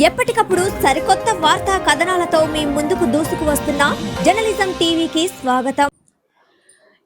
ఎప్పటికప్పుడు సరికొత్త వార్తా కథనాలతో మీ ముందుకు దూసుకువస్తున్న జర్నలిజం టీవీకి స్వాగతం.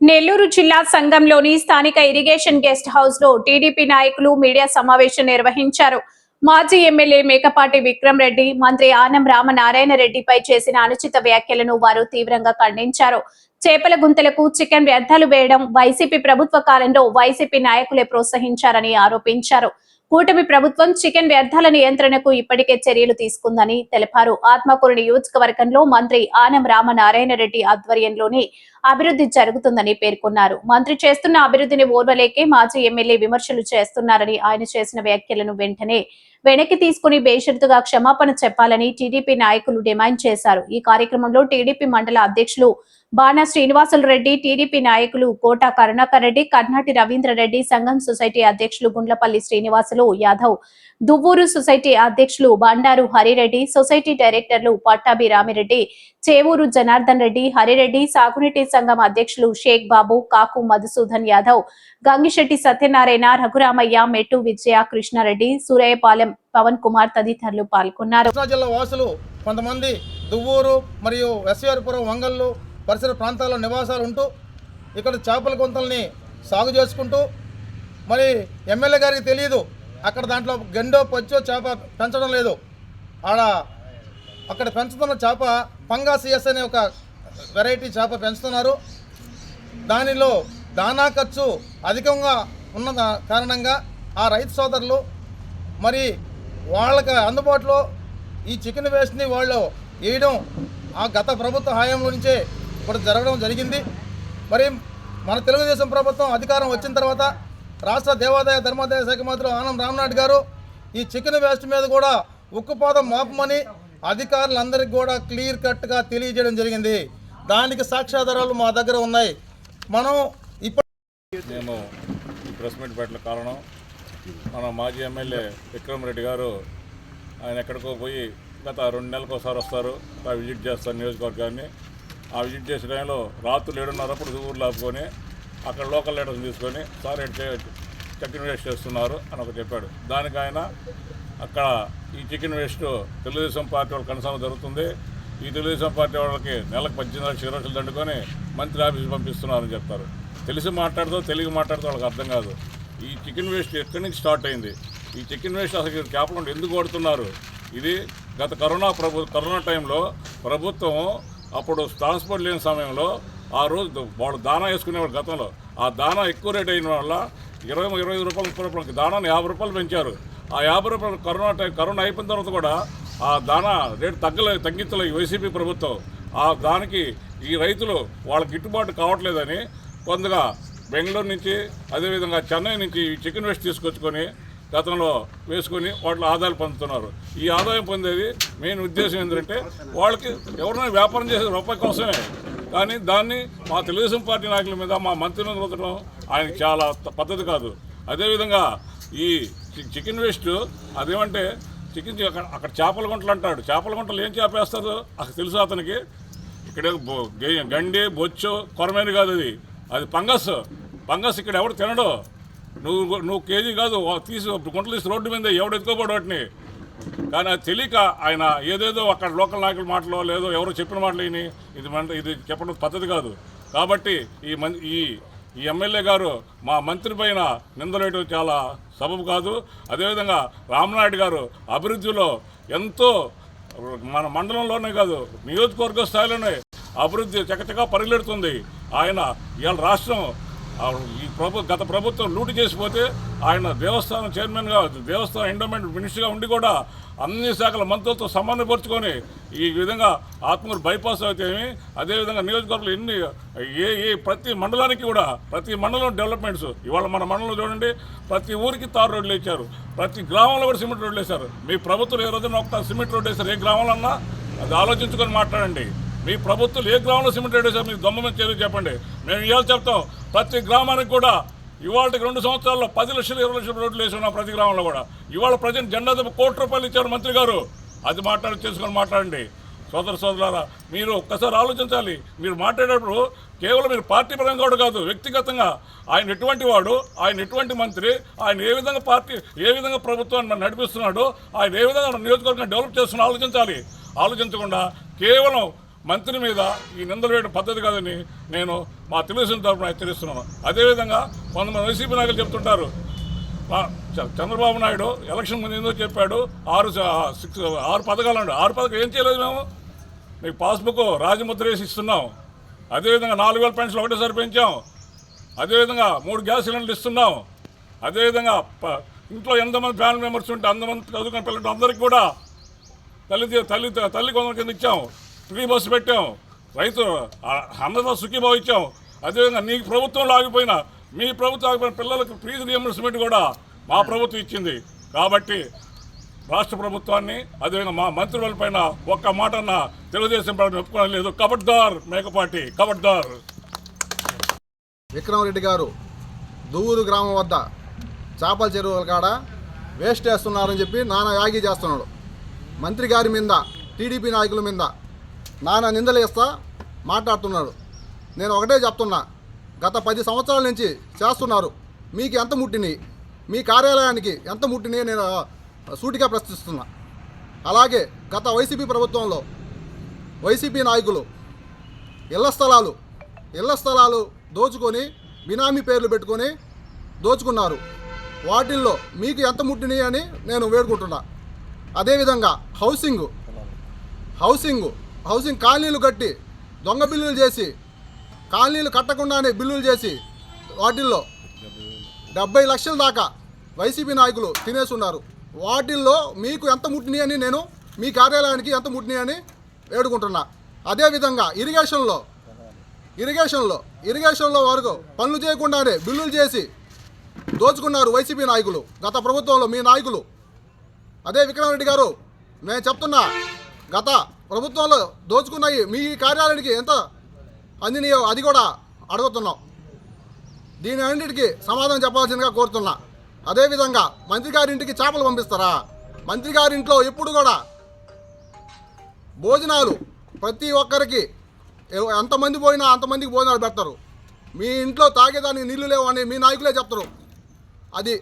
నెల్లూరు జిల్లా సంఘంలోని స్థానిక ఇరిగేషన్ గెస్ట్ హౌస్ లో టీడీపీ నాయకులు మీడియా సమావేశం నిర్వహించారు. మాజీ ఎమ్మెల్యే మేకపాటి విక్రమ్ రెడ్డి, మంత్రి ఆనం రామనారాయణ రెడ్డిపై చేసిన అనుచిత వ్యాఖ్యలను వారు తీవ్రంగా ఖండించారు. చేపల గుంతలకు చికెన్ వ్యర్థాలు వేయడం వైసీపీ ప్రభుత్వ కాలంలో వైసీపీ నాయకులే ప్రోత్సహించారని ఆరోపించారు. కూటమి ప్రభుత్వం చికెన్ వ్యర్థాల నియంత్రణకు ఇప్పటికే చర్యలు తీసుకుందని తెలిపారు. ఆత్మకూరు నియోజకవర్గంలో మంత్రి ఆనం రామనారాయణ రెడ్డి ఆధ్వర్యంలోనే అభివృద్ధి జరుగుతుందని పేర్కొన్నారు. మంత్రి చేస్తున్న అభివృద్ధిని ఓర్వలేకే మాజీ ఎమ్మెల్యే విమర్శలు చేస్తున్నారని, ఆయన చేసిన వ్యాఖ్యలను వెంటనే వెనక్కి తీసుకుని బేషరతుగా క్షమాపణ చెప్పాలని టీడీపీ నాయకులు డిమాండ్ చేశారు. ఈ కార్యక్రమంలో టీడీపీ మండల అధ్యక్షులు బాణా శ్రీనివాసులు రెడ్డి, టీడీపీ నాయకులు కోట కరుణాకర్ రెడ్డి, కర్నాటి రవీంద్ర రెడ్డి, సంఘం సొసైటీ అధ్యక్షులు గుండ్లపల్లి శ్రీనివాసులు యాదవ్, దువ్వూరు సొసైటీ అధ్యక్షులు బండారు హరిరెడ్డి, సొసైటీ డైరెక్టర్లు పట్టాభి రామిరెడ్డి, చేవూరు జనార్దన్ రెడ్డి, హరిరెడ్డి, సాగునీటి సంఘం అధ్యక్షులు షేక్ బాబు, కాకు మధుసూదన్ యాదవ్, గంగిశెట్టి సత్యనారాయణ, రఘురామయ్య, మెట్టు విజయ, కృష్ణారెడ్డి, సూరయ్యపాలెం పవన్ కుమార్ తదితరులు పాల్గొన్నారు. జిల్లా వాసులు కొంతమంది దువ్వూరు మరియు ఎస్వీఆర్పురం, వంగల్లు పరిసర ప్రాంతాల్లో నివాసాలు ఉంటూ ఇక్కడ చేపల గుంతల్ని సాగు చేసుకుంటూ, మరి ఎమ్మెల్యే గారికి తెలియదు అక్కడ దాంట్లో గండో పచ్చో చేప పెంచడం లేదు. అక్కడ పెంచుతున్న చేప పంగాసియస్ అనే ఒక వెరైటీ చేప పెంచుతున్నారు. దానిలో దానా ఖర్చు అధికంగా ఉన్న కారణంగా ఆ రైతు సోదరులు మరి వాళ్ళకి అందుబాటులో ఈ చికెన్ వేస్ట్ని వాళ్ళు వేయడం ఆ గత ప్రభుత్వ హయాంలో నుంచే ఇప్పుడు జరగడం జరిగింది. మరి మన తెలుగుదేశం ప్రభుత్వం అధికారం వచ్చిన తర్వాత రాష్ట్ర దేవాదాయ ధర్మాదాయ శాఖ మంత్రి ఆనం రామనాయుడు గారు ఈ చికెన్ వేస్ట్ మీద కూడా ఉక్కుపాదం మాపమని అధికారులందరికీ కూడా క్లియర్ కట్గా తెలియజేయడం జరిగింది. దానికి సాక్ష్యాధారాలు మా దగ్గర ఉన్నాయి. మనం మేము ఈ ప్రెస్ మీట్ పెట్టిన కారణం, మన మాజీ ఎమ్మెల్యే విక్రమ్ రెడ్డి గారు ఆయన ఎక్కడికో పోయి గత 2 నెలలకు ఒకసారి వస్తారు, విజిట్ చేస్తారు నియోజకవర్గాన్ని. ఆ విజిట్ చేసే టైంలో రాత్రులు 7:30 ఊర్లో ఆపుకొని అక్కడ లోకల్ లీడర్స్ తీసుకొని సార్ చికెన్ వేస్ట్ చేస్తున్నారు అని ఒకటి చెప్పాడు. దానికి ఆయన అక్కడ ఈ చికెన్ వేస్ట్ తెలుగుదేశం పార్టీ వాళ్ళకి కన్సర్న్ జరుగుతుంది, ఈ తెలుగుదేశం పార్టీ వాళ్ళకి నెలకు 18 లక్షలు దండుకొని మంత్రి ఆఫీస్ పంపిస్తున్నారని చెప్తారు. తెలిసి మాట్లాడుతూ తెలుగు మాట్లాడుతూ వాళ్ళకి అర్థం కాదు. ఈ చికెన్ వేస్ట్ ఎక్కడి నుంచి స్టార్ట్ అయింది, ఈ చికెన్ వేస్ట్ అసలు చేపలు ఎందుకు కొడుతున్నారు? ఇది గత కరోనా టైంలో ప్రభుత్వం అప్పుడు ట్రాన్స్పోర్ట్ లేని సమయంలో ఆ రోజు వాళ్ళు దానా వేసుకునేవాళ్ళు. గతంలో ఆ దానా ఎక్కువ రేట్ అయిన వల్ల 20-25 రూపాయలు 30 రూపాయలకి దానాన్ని 50 రూపాయలు పెంచారు. ఆ 50 రూపాయలు కరోనా అయిపోయిన తర్వాత కూడా ఆ దానా రేటు తగ్గించలేదు వైసీపీ ప్రభుత్వం. ఆ దానికి ఈ రైతులు వాళ్ళ గిట్టుబాటు కావట్లేదని కొంతగా బెంగళూరు నుంచి అదేవిధంగా చెన్నై నుంచి చికెన్ వేస్ట్ తీసుకొచ్చుకొని గతంలో వేసుకొని వాటిలో ఆదాయాలు పొందుతున్నారు. ఈ ఆదాయం పొందేది మెయిన్ ఉద్దేశం ఏంటంటే వాళ్ళకి ఎవరైనా వ్యాపారం చేసేది రూపాయి కోసమే. కానీ దాన్ని మా తెలుగుదేశం పార్టీ నాయకుల మీద, మా మంత్రి మీద రుద్దడం ఆయనకి చాలా పద్ధతి కాదు. అదేవిధంగా ఈ చికెన్ వేస్ట్ అదేమంటే చికెన్ అక్కడ చేపల గుంటలు అంటాడు. చేపల గుంటలు ఏం చేపేస్తారు అసలు తెలుసు అతనికి. ఇక్కడ గండి, బొచ్చు, కొరమేను కాదు, అది పంగస్. ఇక్కడ ఎవడు తినడు. నువ్వు కేజీ కాదు తీసి గుంటలు తీసి రోడ్డు మీద ఎవడు ఎత్తుకోబడు వాటిని. కానీ అది తెలియక ఆయన ఏదేదో అక్కడ లోకల్ నాయకుల మాటలో లేదో ఎవరో చెప్పిన మాటలు ఇది చెప్పడం పద్ధతి కాదు. కాబట్టి ఈ ఎమ్మెల్యే గారు మా మంత్రి పైన నిందలేయడం చాలా సబబు కాదు. అదేవిధంగా రామనాయుడు గారు అభివృద్ధిలో ఎంతో మన మండలంలోనే కాదు నియోజకవర్గ స్థాయిలోనే అభివృద్ధి చకచకా పరిగెడుతుంది. ఆయన ఇవాళ రాష్ట్రం గత ప్రభుత్వం లూటు చేసిపోతే ఆయన దేవస్థానం చైర్మన్గా, దేవస్థానం ఎండోమెంట్ మినిస్టర్గా ఉండి కూడా అన్ని శాఖల మంత్రులతో సమన్వయపరుచుకొని ఈ విధంగా ఆత్మూరు బైపాస్ అయితేమి, అదేవిధంగా నియోజకవర్గంలో ఎన్ని ప్రతి మండలానికి కూడా ప్రతి మండలం డెవలప్మెంట్స్. ఇవాళ మన మండలంలో చూడండి, ప్రతి ఊరికి తారు రోడ్లు వేశారు, ప్రతి గ్రామంలో కూడా సిమెంట్ రోడ్లు వేశారు. మీ ప్రభుత్వం ఏ రోజున ఒక సిమెంట్ రోడ్డు వేశారు ఏ గ్రామంలో అన్నా? అది ఆలోచించుకొని మాట్లాడండి. మీ ప్రభుత్వం ఏ గ్రామంలో సిమెంట్ రోడ్డు వేశారు మీకు దొమ్మ మీద చర్య చెప్పండి. మేము ఇవాళ చెప్తాం ప్రతి గ్రామానికి కూడా ఇవాళకి 2 సంవత్సరాల్లో 10 లక్షలు 20 లక్షల రోడ్లు వేసి ఉన్నాం ప్రతి గ్రామంలో కూడా. ఇవాళ ప్రజెంట్ జెండా 1 కోటి రూపాయలు ఇచ్చారు మంత్రి గారు. అది చేసుకొని మాట్లాడండి. సోదరులారా, మీరు ఒక్కసారి ఆలోచించాలి. మీరు మాట్లాడేటప్పుడు కేవలం మీరు పార్టీ పరంగా కూడా కాదు, వ్యక్తిగతంగా ఆయన ఎటువంటి వాడు, ఆయన ఎటువంటి మంత్రి, ఆయన ఏ విధంగా పార్టీ, ఏ విధంగా ప్రభుత్వాన్ని నడిపిస్తున్నాడు, ఆయన ఏ విధంగా నియోజకవర్గం డెవలప్ చేస్తున్నా ఆలోచించాలి. ఆలోచించకుండా కేవలం మంత్రి మీద ఈ నిందలు వేయడం పద్ధతి కాదని నేను మా తెలుగుదేశం తరఫున హెచ్చరిస్తున్నాను. అదేవిధంగా కొంతమంది వైసీపీ నాయకులు చెప్తుంటారు, చంద్రబాబు నాయుడు ఎలక్షన్ ముందు ఏందో చెప్పాడు, 6 పథకాలు అన్నాడు. 6 పథకాలు ఏం చేయలేదు మేము. మీకు పాస్బుక్ రాజముద్ర వేసి ఇస్తున్నాం. అదేవిధంగా 4,000 పెన్షన్లు ఒకటేసారి పెంచాం. అదేవిధంగా 3 గ్యాస్ సిలిండర్లు ఇస్తున్నాం. అదేవిధంగా ఇంట్లో ఎంతమంది ఫ్యామిలీ మెంబర్స్ ఉంటే అంతమంది చదువుకున్న పిల్లలు అందరికీ కూడా తల్లి కొందరు కింద ఇచ్చాం. ఫ్రీ బస్సు పెట్టాం. రైతు అన్నదాత సుఖీభావ ఇచ్చాం. అదేవిధంగా నీ ప్రభుత్వంలో ఆగిపోయిన, మీ ప్రభుత్వం ఆగిపోయిన పిల్లలకు ఫీజు రియంబర్స్మెంట్ కూడా మా ప్రభుత్వం ఇచ్చింది. కాబట్టి రాష్ట్ర ప్రభుత్వాన్ని, అదేవిధంగా మా మంత్రుల పైన ఒక్క మాట అన్న తెలుగుదేశం ప్రభుత్వం ఒప్పుకోవడం లేదు. కబడ్దార్ మేకపాటి, కబడ్దార్. విక్రమరెడ్డి గారు దువ్వూరు గ్రామం వద్ద చేపల చెరువుల కాడ వేస్ట్ వేస్తున్నారని చెప్పి నానా యాగి చేస్తున్నాడు. మంత్రి గారి మీద, టీడీపీ నాయకుల మీద నానా నిందలు వేస్తా మాట్లాడుతున్నాడు. నేను ఒకటే చెప్తున్నా, గత 10 సంవత్సరాల నుంచి చేస్తున్నారు. మీకు ఎంత ముట్టినాయి, మీ కార్యాలయానికి ఎంత ముట్టినాయి నేను సూటిగా ప్రశ్నిస్తున్నా. అలాగే గత వైసీపీ ప్రభుత్వంలో వైసీపీ నాయకులు ఇళ్ల స్థలాలు దోచుకొని బినామీ పేర్లు పెట్టుకొని దోచుకున్నారు. వాటిల్లో మీకు ఎంత ముట్టినాయి అని నేను వేడుకుంటున్నా. అదేవిధంగా హౌసింగ్ కాలనీలు కట్టి దొంగ బిల్లులు చేసి, కాలనీలు కట్టకుండానే బిల్లులు చేసి వాటిల్లో 70 లక్షల దాకా వైసీపీ నాయకులు తినేస్తున్నారు. వాటిల్లో మీకు ఎంత ముట్టినాయి అని నేను మీ కార్యాలయానికి ఎంత ముట్టినాయి అని వేడుకుంటున్నా. అదేవిధంగా ఇరిగేషన్లో వరకు పనులు చేయకుండానే బిల్లులు చేసి దోచుకున్నారు వైసీపీ నాయకులు, గత ప్రభుత్వంలో మీ నాయకులు. అదే విక్రమరెడ్డి గారు, నేను చెప్తున్నా, గత ప్రభుత్వంలో దోచుకున్నాయి మీ కార్యాలయానికి ఎంత అందినాయో అది కూడా అడుగుతున్నాం. దీని అన్నిటికీ సమాధానం చెప్పాల్సిందిగా కోరుతున్నా. అదేవిధంగా మంత్రి గారింటికి చేపలు పంపిస్తారా? మంత్రి గారింట్లో ఎప్పుడు కూడా భోజనాలు ప్రతి ఒక్కరికి ఎంతమంది పోయినా అంతమందికి భోజనాలు పెడతారు. మీ ఇంట్లో తాగేదానికి నీళ్లు లేవు అని మీ నాయకులే చెప్తారు. అది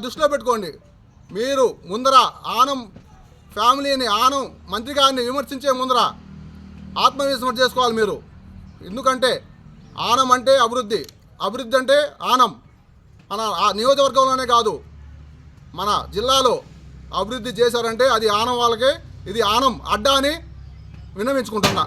దృష్టిలో పెట్టుకోండి. మీరు ముందర ఫ్యామిలీని మంత్రి గారిని విమర్శించే ముందర ఆత్మవిమర్శన చేసుకోవాలి మీరు. ఎందుకంటే అంటే అభివృద్ధి అంటే మన ఆ నియోజకవర్గంలోనే కాదు, మన జిల్లాలో అభివృద్ధి చేశారంటే అది వాళ్ళకే, ఇది అడ్డా అని విన్నవించుకుంటున్నా.